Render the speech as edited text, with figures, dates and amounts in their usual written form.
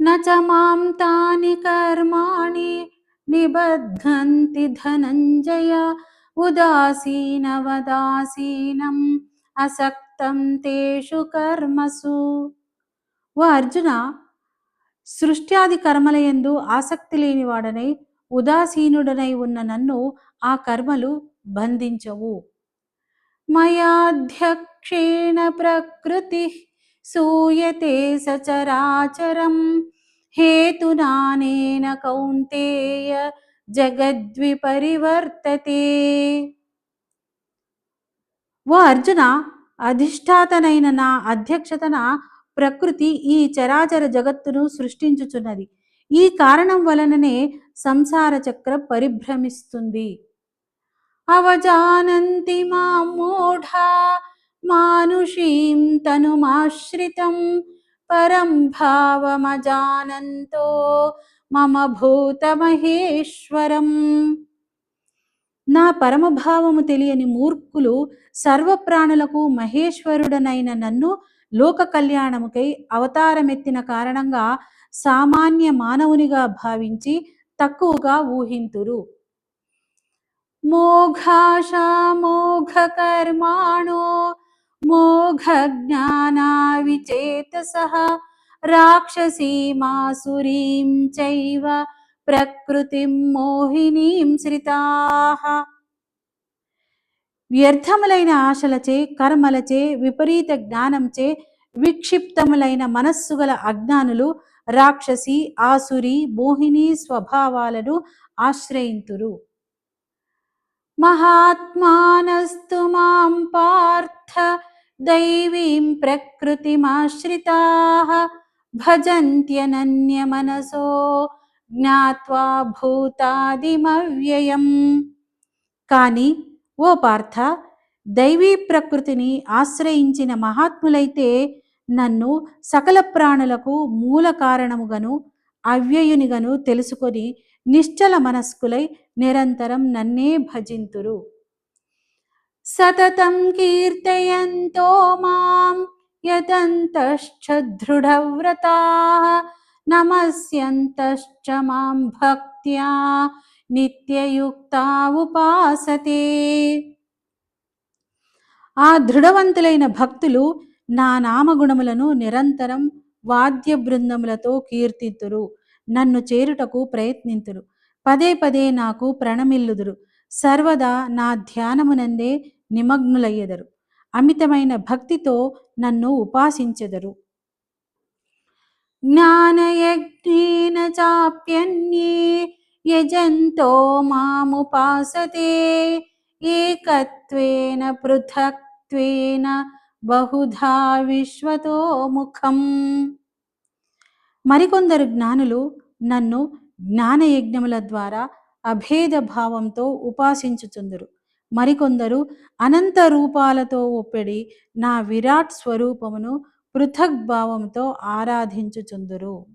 న చ మాం తాని కర్మాణి నిబధ్నంతి ధనంజయ ఉదాసీనవదాసీనం అసక్తం తేషు కర్మసు. ఓ అర్జున, సృష్ట్యాది కర్మలయందు ఆసక్తి లేనివాడనై ఉదాసీనుడనై ఉన్న నన్ను ఆ కర్మలు బంధించవు. మయాధ్యక్షేణ ప్రకృతి సూయతే సచరాచరం హేతునానేన కౌంతేయ జగద్విపరివర్తతే. ఓ అర్జున, అధిష్టాతనైన నా అధ్యక్షతన ప్రకృతి ఈ చరాచర జగత్తును సృష్టించుచున్నది. ఈ కారణం వలననే సంసార చక్ర పరిభ్రమిస్తుంది. అవజానంతి మాం మూఢా మానుషీం తనుమాశ్రితం పరం భావమజానంతో మమ భూతమహేశ్వరం. నా పరమభావము తెలియని మూర్ఖులు సర్వప్రాణులకు మహేశ్వరుడనైన నన్ను లోక కళ్యాణముకై అవతారమెత్తిన కారణంగా సామాన్య మానవునిగా భావించి తక్కువగా ఊహింతురు. మోఘాశా మోఘకర్మాణో మోఘజ్ఞానా విచేతసః రాక్షసీమాసురీం చైవ ప్రకృతిం మోహినీం శ్రితాః. వ్యర్థములైన ఆశలచే, కర్మలచే, విపరీత జ్ఞానంచే విక్షిప్తములైన మనస్సు గల అజ్ఞానులు రాక్షసి, ఆసురి, మోహిని స్వభావాలను ఆశ్రయింతురు. మహాత్మానస్తు మాం పార్థ దైవీం ప్రకృతిమాశ్రితాః భజంత్యనన్యమనసో జ్ఞాత్వా భూతాదిమవ్యయం. కానీ ఓ పార్థ, దైవీ ప్రకృతిని ఆశ్రయించిన మహాత్ములైతే నన్ను సకల ప్రాణులకు మూల కారణముగను అవ్యయునిగను తెలుసుకొని నిశ్చల మనస్కులై నిరంతరం నన్నే భజింతురు. సతతం కీర్తయంతో మాం యతంతశ్చ దృఢవ్రతాః నమస్యంతశ్చ మాం భక్త్యా నిత్యయుక్తా ఉపాసతే. ఆ దృఢవంతులైన భక్తులు నా నామగుణములను నిరంతరం వాద్య బృందములతో కీర్తితురు. నన్ను చేరుటకు ప్రయత్నింతురు. పదే పదే నాకు ప్రణమిల్లుదురు. సర్వదా నా ధ్యానమునందే నిమగ్నులయ్యెదరు. అమితమైన భక్తితో నన్ను ఉపాసించెదరు. జ్ఞానయజ్ఞేన చాప్యన్యే యజంతో మాముపాసతే ఏకత్వేన పృథక్త్వేన బహుధా విశ్వతో ముఖం. మరికొందరు జ్ఞానులు నన్ను జ్ఞానయజ్ఞముల ద్వారా అభేద భావంతో ఉపాసించుచుందురు. మరికొందరు అనంత రూపాలతో ఒప్పెడి నా విరాట్ స్వరూపమును పృథక్ భావంతో ఆరాధించుచుందురు.